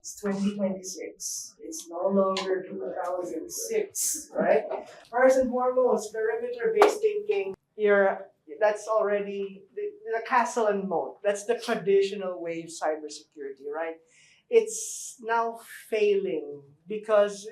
It's 2026. It's no longer 2006, right? First and foremost, perimeter-based thinking. That's already the castle and moat. That's the traditional way of cybersecurity, right? It's now failing because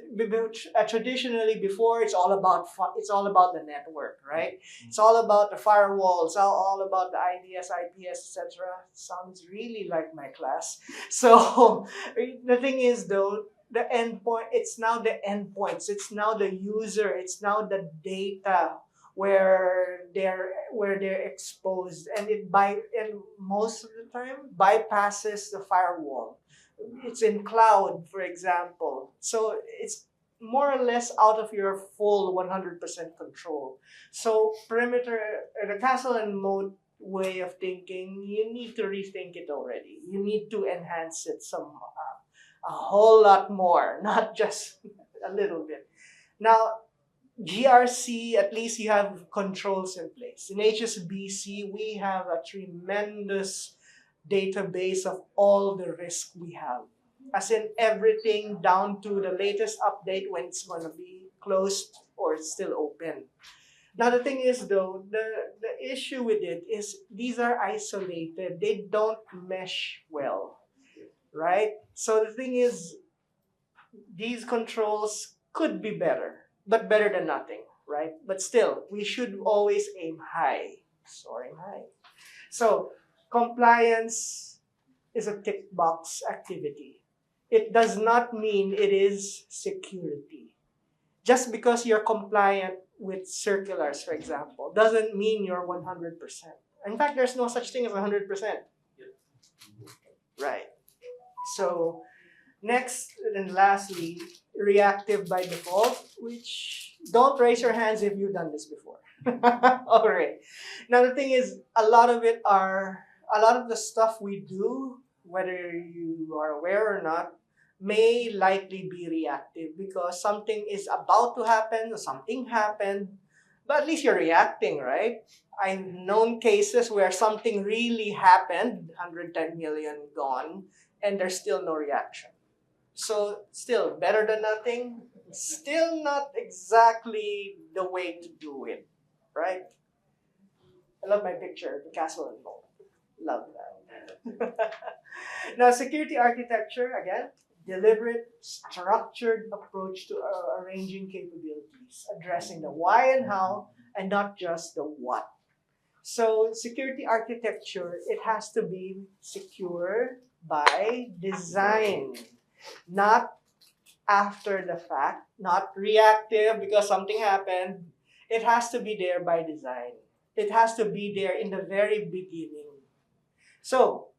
traditionally before it's all about the network, right? It's all about the firewalls, all about the IDS, IPS, etc. Sounds really like my class. So the thing is though, the endpoint. It's now the endpoints. It's now the user. It's now the data where they're exposed, and and most of the time bypasses the firewall. It's in cloud, for example. So it's more or less out of your full 100% control. So the castle and moat way of thinking, you need to rethink it already. You need to enhance it a whole lot more, not just a little bit. Now, GRC, at least you have controls in place. In HSBC, we have a tremendous database of all the risk we have. As in everything down to the latest update when it's going to be closed or it's still open. Now the thing is though, the issue with it is these are isolated. They don't mesh well, right? So the thing is, these controls could be better, but better than nothing, right? But still, we should always aim high, soaring high. So compliance is a tick box activity. It does not mean it is security. Just because you're compliant with circulars, for example, doesn't mean you're 100%. In fact, there's no such thing as 100%. Right. So next and lastly, reactive by default, which don't raise your hands if you've done this before. All right. Now the thing is, a lot of the stuff we do, whether you are aware or not, may likely be reactive because something is about to happen or something happened, but at least you're reacting, right? I've known cases where something really happened, 110 million gone, and there's still no reaction. So still better than nothing, still not exactly the way to do it, right? I love my picture, the castle and moat. Love that. Now, security architecture, again, deliberate, structured approach to arranging capabilities, addressing the why and how, and not just the what. So security architecture, it has to be secure by design, not after the fact, not reactive because something happened. It has to be there by design. It has to be there in the very beginning. So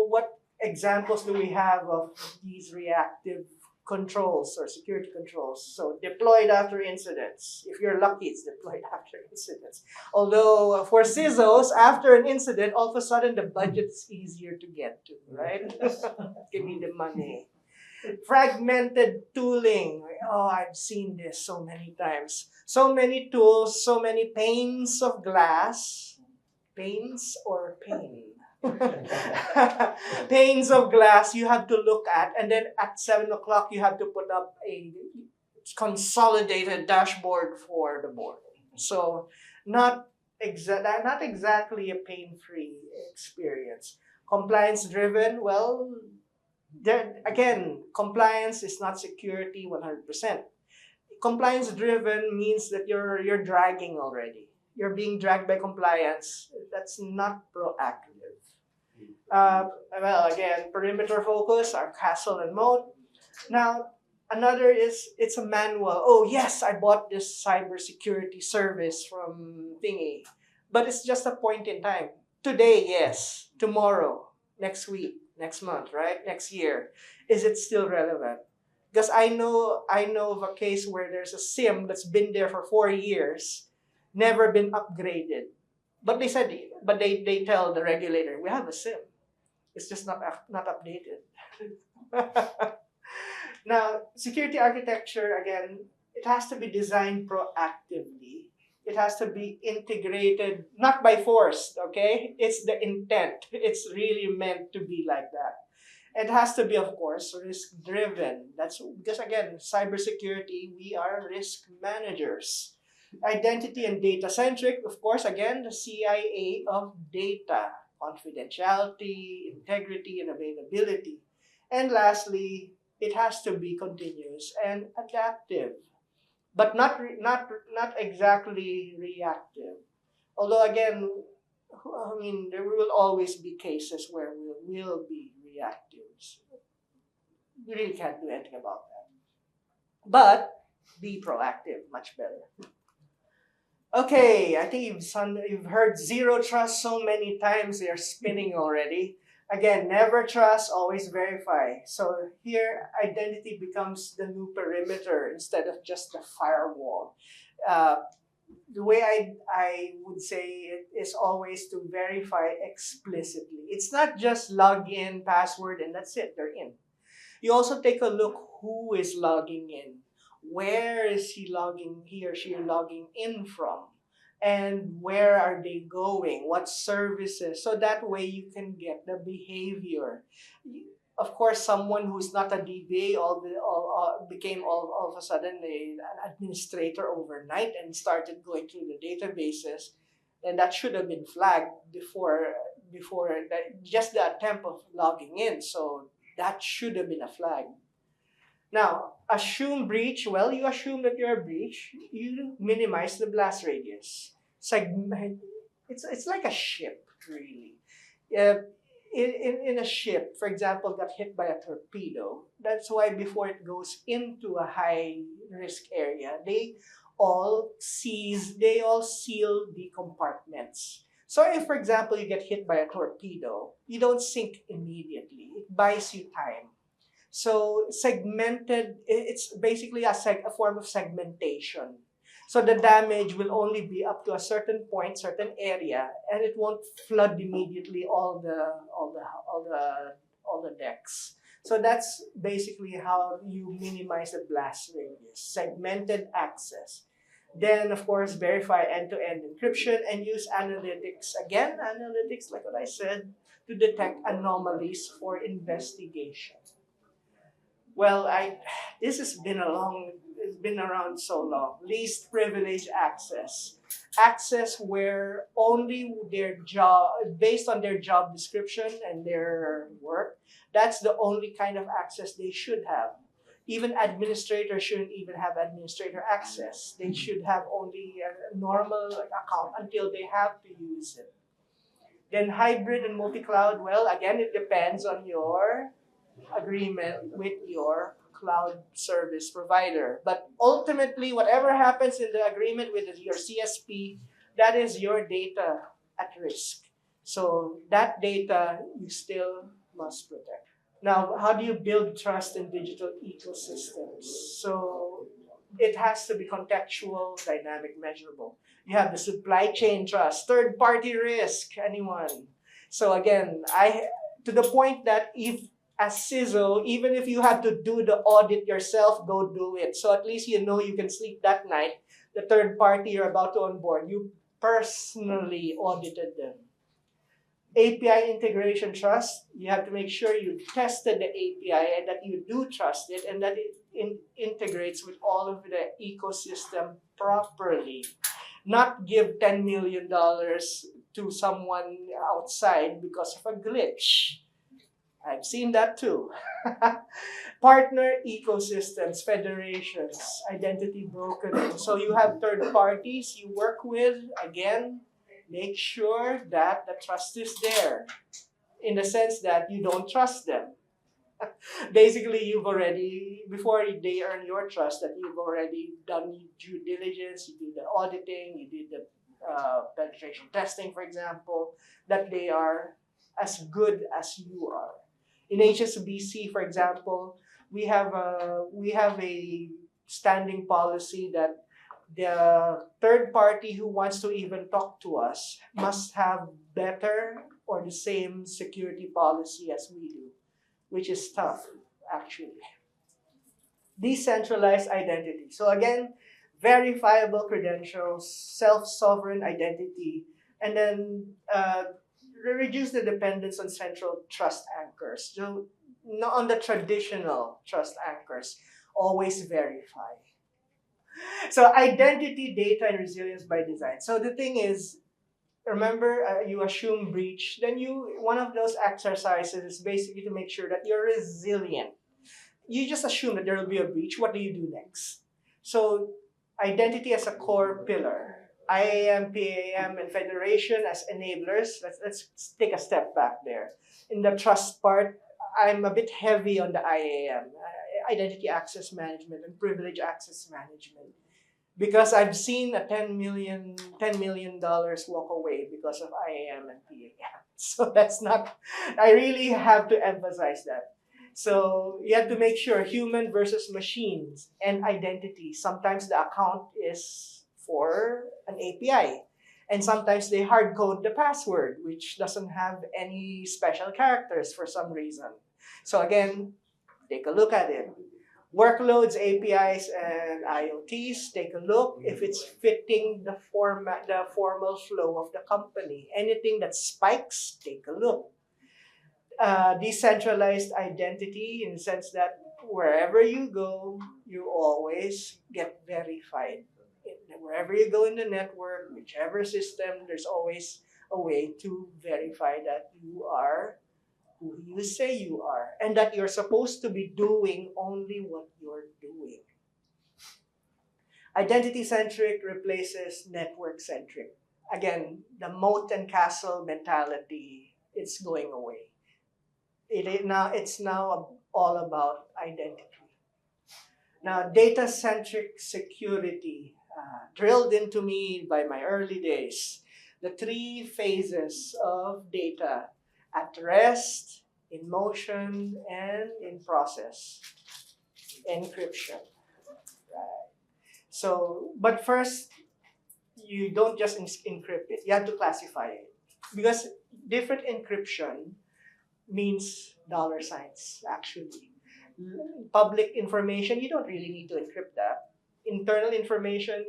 what examples do we have of these reactive controls or security controls? So deployed after incidents. If you're lucky, it's deployed after incidents. Although for CISOs, after an incident, all of a sudden the budget's easier to get to, right? Give me the money. Fragmented tooling. Oh, I've seen this so many times. So many tools, so many panes of glass. Panes or pane? Panes of glass you have to look at, and then at 7 o'clock you have to put up a consolidated dashboard for the board. So not exactly a pain-free experience. Compliance driven, well, again, compliance is not security 100%. Compliance driven means that you're dragging already. You're being dragged by compliance. That's not proactive. Well, again, perimeter focus, our castle and moat. Now, another is it's a manual. Oh yes, I bought this cybersecurity service from thingy, but it's just a point in time. Today, yes. Tomorrow, next week, next month, right? Next year, is it still relevant? Because I know of a case where there's a SIM that's been there for 4 years, never been upgraded. But they tell the regulator, we have a SIM. It's just not updated. Now, security architecture, again, it has to be designed proactively. It has to be integrated, not by force, okay? It's the intent. It's really meant to be like that. It has to be, of course, risk driven. That's because, again, cybersecurity, we are risk managers. Identity and data centric, of course, again, the CIA of data, confidentiality, integrity, and availability. And lastly, it has to be continuous and adaptive, but not exactly reactive. Although again, I mean, there will always be cases where we will be reactive. So we really can't do anything about that. But be proactive, much better. Okay, I think you've heard zero trust so many times they're spinning already. Again, never trust, always verify. So here, identity becomes the new perimeter instead of just the firewall. Uh, the way I would say it is always to verify explicitly. It's not just log in, password, and that's it, they're in. You also take a look who is logging in. Where is he or she logging in from? And where are they going? What services? So that way you can get the behavior. Of course, someone who's not a DBA became all of a sudden an administrator overnight and started going through the databases, and that should have been flagged before that, just the attempt of logging in. So that should have been a flag. Now, assume breach. Well, you assume that you're a breach. You minimize the blast radius. It's like a ship, really. Uh, in a ship, for example, got hit by a torpedo. That's why before it goes into a high risk area, they all seal the compartments. So if, for example, you get hit by a torpedo, you don't sink immediately. It buys you time. So segmented, it's basically a form of segmentation. So the damage will only be up to a certain point, certain area, and it won't flood immediately all the decks. So that's basically how you minimize the blast radius, segmented access. Then, of course, verify end-to-end encryption and use analytics. Again, analytics, like what I said, to detect anomalies for investigation. Well, this has been it's been around so long. Least privilege access. Access where only their job, based on their job description and their work, that's the only kind of access they should have. Even administrators shouldn't even have administrator access. They should have only a normal account until they have to use it. Then hybrid and multi-cloud, well, again, it depends on your agreement with your cloud service provider. But ultimately, whatever happens in the agreement with your CSP, that is your data at risk. So that data you still must protect. Now, how do you build trust in digital ecosystems? So it has to be contextual, dynamic, measurable. You have the supply chain trust, third party risk, anyone. So again, to the point that if as CISO, even if you have to do the audit yourself, go do it. So at least you know you can sleep that night. The third party you're about to onboard, you personally audited them. API integration trust, you have to make sure you tested the API and that you do trust it and that it integrates with all of the ecosystem properly. Not give $10 million to someone outside because of a glitch. I've seen that too. Partner ecosystems, federations, identity brokering. So you have third parties you work with. Again, make sure that the trust is there in the sense that you don't trust them. Basically, before they earn your trust, that you've already done due diligence, you did the auditing, you did the penetration testing, for example, that they are as good as you are. In HSBC, for example, we have a standing policy that the third party who wants to even talk to us must have better or the same security policy as we do, which is tough, actually. Decentralized identity. So again, verifiable credentials, self-sovereign identity, and then reduce the dependence on central trust anchors. So not on the traditional trust anchors, always verify. So identity, data, and resilience by design. So the thing is, remember, you assume breach, then one of those exercises is basically to make sure that you're resilient. You just assume that there will be a breach. What do you do next? So identity as a core pillar. IAM, PAM, and federation as enablers. Let's take a step back there. In the trust part, I'm a bit heavy on the IAM, identity access management and privilege access management, because I've seen a $10 million walk away because of IAM and PAM. So that's not, I really have to emphasize that. So you have to make sure human versus machines and identity. Sometimes the account is for an API. And sometimes they hard code the password, which doesn't have any special characters for some reason. So again, take a look at it. Workloads, APIs, and IoTs, take a look if it's fitting the formal flow of the company. Anything that spikes, take a look. Decentralized identity in the sense that wherever you go, you always get verified. Wherever you go in the network, whichever system, there's always a way to verify that you are who you say you are, and that you're supposed to be doing only what you're doing. Identity-centric replaces network-centric. Again, the moat and castle mentality, it's going away. It's now all about identity. Now, data-centric security, drilled into me by my early days. The three phases of data: at rest, in motion, and in process. Encryption. Right. So, but first, you don't just encrypt it. You have to classify it. Because different encryption means dollar signs, actually. Public information, you don't really need to encrypt that. Internal information,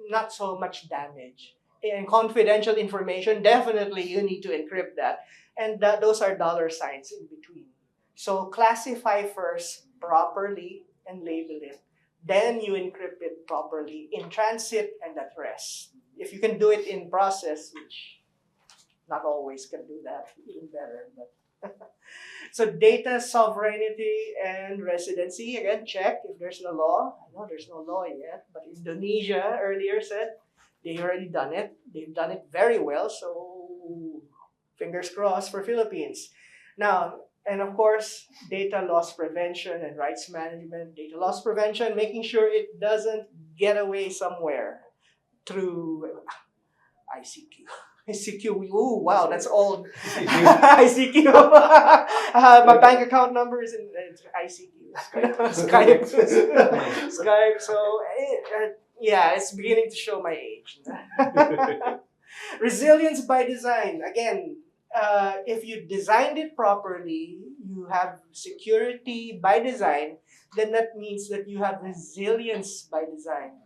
not so much damage. And confidential information, definitely you need to encrypt that. And those are dollar signs in between. So classify first properly and label it. Then you encrypt it properly in transit and at rest. If you can do it in process, which not always can do that, even better. But so data sovereignty and residency, again, check if there's a law. I know there's no law yet, but Indonesia earlier said they already done it. They've done it very well, so fingers crossed for Philippines. Now, and of course, data loss prevention and rights management. Data loss prevention, making sure it doesn't get away somewhere through ICQ. ICQ, ooh, wow, that's old. ICQ. My bank account number is in ICQ. Skype. Skype. So, yeah, it's beginning to show my age. Resilience by design. Again, if you designed it properly, you have security by design, then that means that you have resilience by design.